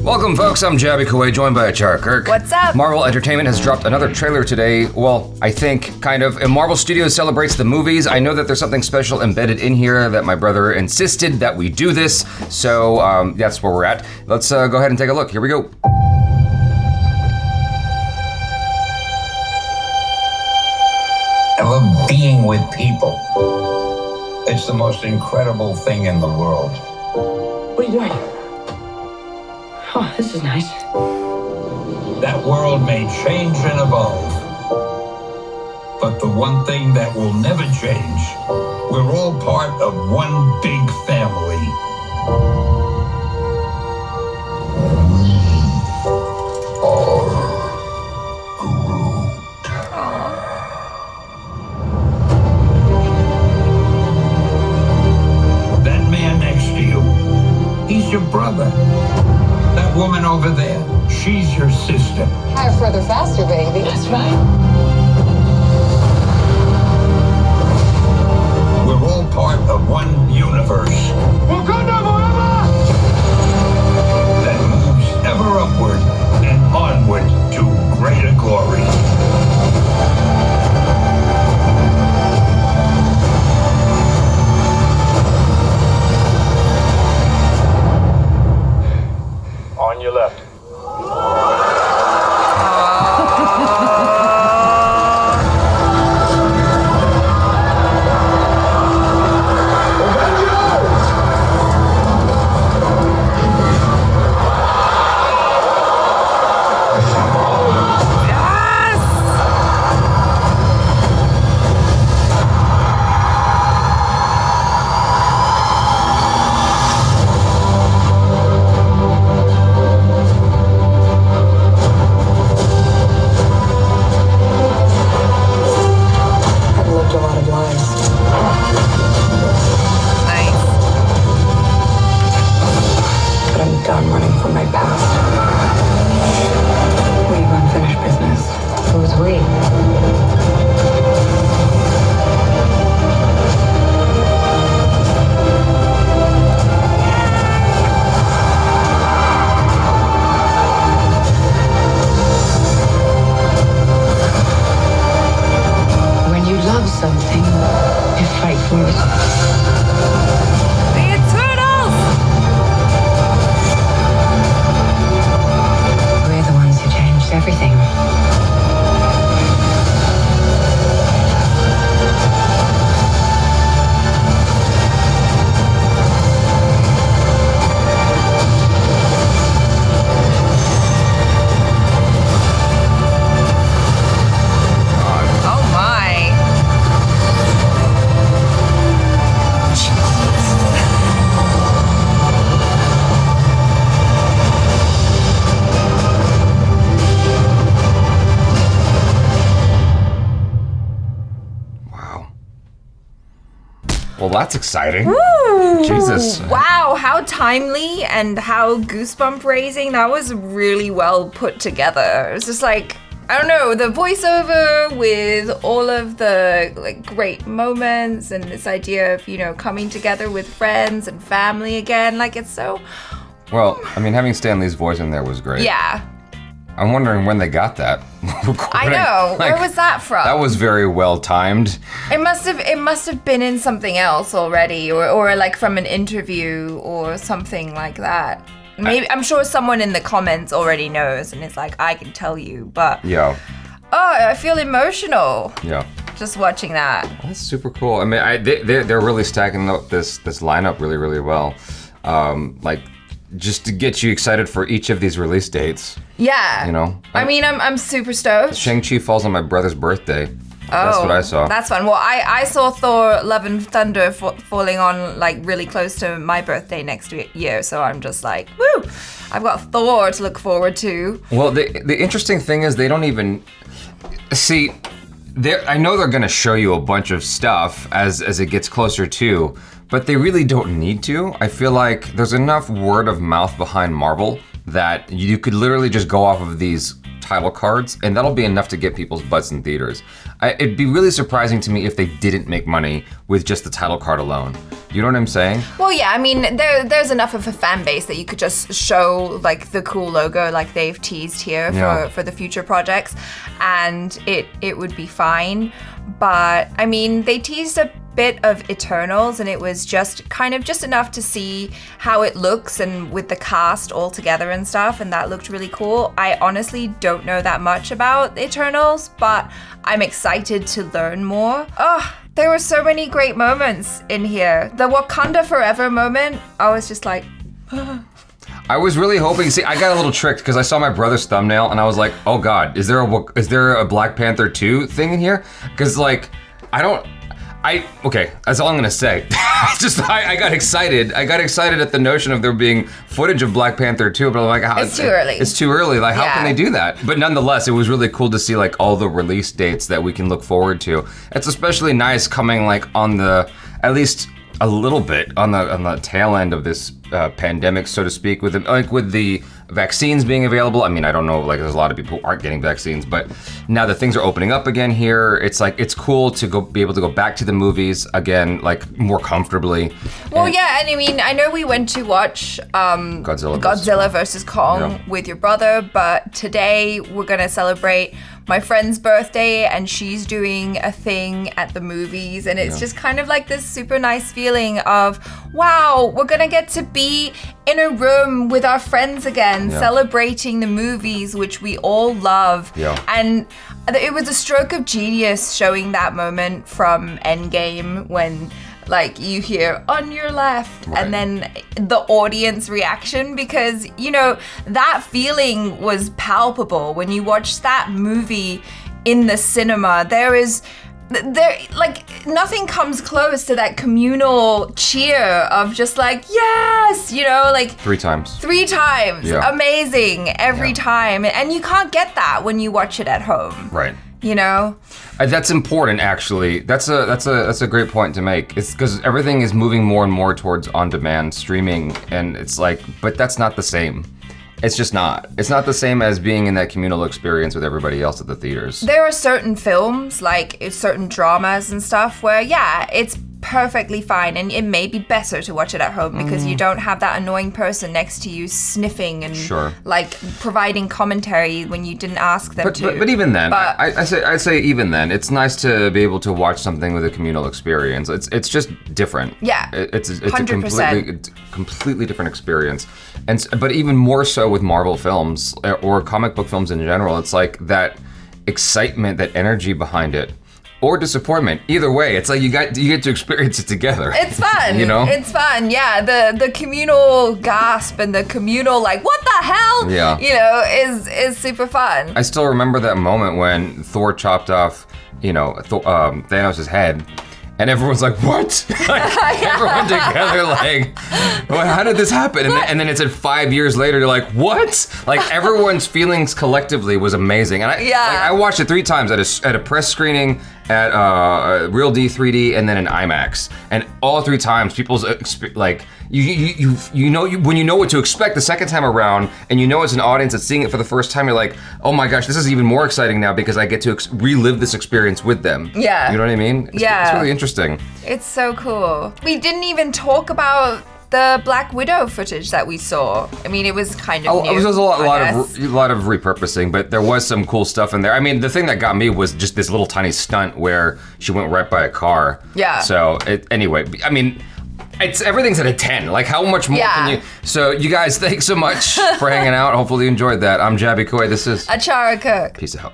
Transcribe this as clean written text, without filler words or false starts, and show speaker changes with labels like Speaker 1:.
Speaker 1: Welcome, folks. I'm Jaby Koay, joined by ACHARA KIRK.
Speaker 2: What's up?
Speaker 1: Marvel Entertainment has dropped another trailer today. Well, I think, kind of. And Marvel Studios celebrates the movies. I know that there's something special embedded in here that my brother insisted that we do this. So that's where we're at. Let's go ahead and take a look. Here we go.
Speaker 3: I love being with people. It's the most incredible thing in the world.
Speaker 4: What are you doing? Oh, this is nice.
Speaker 3: That world may change and evolve, but the one thing that will never change, we're all part of one big family. That man next to you, he's your brother. That woman over there, she's your sister.
Speaker 5: Higher, further, faster, baby.
Speaker 4: That's right.
Speaker 3: We're all part of one universe. Wakanda forever! That moves ever upward and onward to greater glory.
Speaker 6: On your left.
Speaker 5: I've lived a lot of lives.
Speaker 2: Nice.
Speaker 5: But I'm done running from my past. We've unfinished business. Who's we?
Speaker 4: When you love something, you fight for it.
Speaker 2: The Eternals!
Speaker 4: We're the ones who changed everything.
Speaker 2: Oh my.
Speaker 1: Wow. Well, that's exciting.
Speaker 2: Ooh,
Speaker 1: Jesus.
Speaker 2: Wow, how timely and how goosebump raising. That was really well put together. It was just like, I don't know, the voiceover with all of the like great moments and this idea of, you know, coming together with friends and family again. Like, it's so,
Speaker 1: Well, I mean, having Stan Lee's voice in there was great.
Speaker 2: yeah.
Speaker 1: I'm wondering when they got that.
Speaker 2: I know. Where was that from?
Speaker 1: That was very well timed.
Speaker 2: It must have been in something else already, or like from an interview or something like that. Maybe I'm sure someone in the comments already knows and is like, I can tell you, but
Speaker 1: Yeah.
Speaker 2: oh, I feel emotional
Speaker 1: Yeah.
Speaker 2: just watching that.
Speaker 1: That's super cool. I mean, they're really stacking up this lineup really, really well. Like, just to get you excited for each of these release dates.
Speaker 2: Yeah.
Speaker 1: You know?
Speaker 2: I mean, I'm super stoked.
Speaker 1: Shang-Chi falls on my brother's birthday. That's what I saw.
Speaker 2: That's fun. Well, I saw Thor: Love and Thunder falling on like really close to my birthday next year, so I'm just like, woo! I've got Thor to look forward to.
Speaker 1: Well, the interesting thing is they don't even see. I know they're gonna show you a bunch of stuff as it gets closer to, but they really don't need to. I feel like there's enough word of mouth behind Marvel that you could literally just go off of these title cards, and that'll be enough to get people's butts in theaters. It'd be really surprising to me if they didn't make money with just the title card alone. You know what I'm saying?
Speaker 2: Well, yeah, I mean, there's enough of a fan base that you could just show like the cool logo like they've teased here for the future projects, and it would be fine. But I mean, they teased a bit of Eternals, and it was just enough to see how it looks and with the cast all together and stuff, and that looked really cool. I honestly don't know that much about Eternals, but I'm excited to learn more. Oh, there were so many great moments in here. The Wakanda Forever moment, I was just like,
Speaker 1: I was really hoping. See, I got a little tricked because I saw my brother's thumbnail and I was like, "Oh God, is there a Black Panther 2 thing in here?" Because like, okay, that's all I'm gonna say. I got excited. I got excited at the notion of there being footage of Black Panther 2, but I'm like,
Speaker 2: it's too early.
Speaker 1: It's too early. Like, how can they do that? But nonetheless, it was really cool to see like all the release dates that we can look forward to. It's especially nice coming like on the, at least a little bit on the tail end of this pandemic, so to speak, with the vaccines being available. I mean, I don't know, like there's a lot of people who aren't getting vaccines, but now that things are opening up again here, it's like, it's cool to be able to go back to the movies again, like more comfortably.
Speaker 2: Well, and I mean, I know we went to watch Godzilla vs. Kong with your brother, but today we're gonna celebrate my friend's birthday, and she's doing a thing at the movies, and it's just kind of like this super nice feeling of, wow, we're gonna get to be in a room with our friends again, celebrating the movies, which we all love. And it was a stroke of genius showing that moment from Endgame when like you hear on your left and then the audience reaction, because you know that feeling was palpable when you watch that movie in the cinema. There like nothing comes close to that communal cheer of just like, yes, you know, like
Speaker 1: three times
Speaker 2: amazing every time, and you can't get that when you watch it at home, you know.
Speaker 1: That's important, actually. That's a great point to make. It's because everything is moving more and more towards on-demand streaming, and it's like, but that's not the same. It's just not. It's not the same as being in that communal experience with everybody else at the theaters.
Speaker 2: There are certain films, like certain dramas and stuff, where it's perfectly fine, and it may be better to watch it at home because you don't have that annoying person next to you sniffing and like providing commentary when you didn't ask them to.
Speaker 1: But even then, I say even then, it's nice to be able to watch something with a communal experience. It's just different.
Speaker 2: Yeah,
Speaker 1: it's a completely different experience, but even more so with Marvel films or comic book films in general. It's like that excitement, that energy behind it. Or disappointment. Either way, it's like you get to experience it together.
Speaker 2: It's fun.
Speaker 1: You know?
Speaker 2: It's fun, yeah. The communal gasp and the communal like, what the hell?
Speaker 1: Yeah.
Speaker 2: You know, is super fun.
Speaker 1: I still remember that moment when Thor chopped off, Thanos' head. And everyone's like, what? Like, everyone together, like, how did this happen? And then it's 5 years later, you're like, what? Like, everyone's feelings collectively was amazing. And I watched it 3 times at a press screening, at Real D 3D, and then in IMAX. And all 3 times, people's like, when you know what to expect the second time around, and you know it's an audience that's seeing it for the first time, you're like, oh my gosh, this is even more exciting now because I get to relive this experience with them.
Speaker 2: Yeah.
Speaker 1: You know what I mean? It's really interesting.
Speaker 2: It's so cool. We didn't even talk about the Black Widow footage that we saw. I mean, it was kind of new.
Speaker 1: It was a lot of repurposing, but there was some cool stuff in there. I mean, the thing that got me was just this little tiny stunt where she went right by a car. Yeah. So anyway, I mean, everything's at a 10. Like, how much more can you? So you guys, thanks so much for hanging out. Hopefully you enjoyed that. I'm Jaby Koay. This is
Speaker 2: ACHARA KIRK.
Speaker 1: Peace out.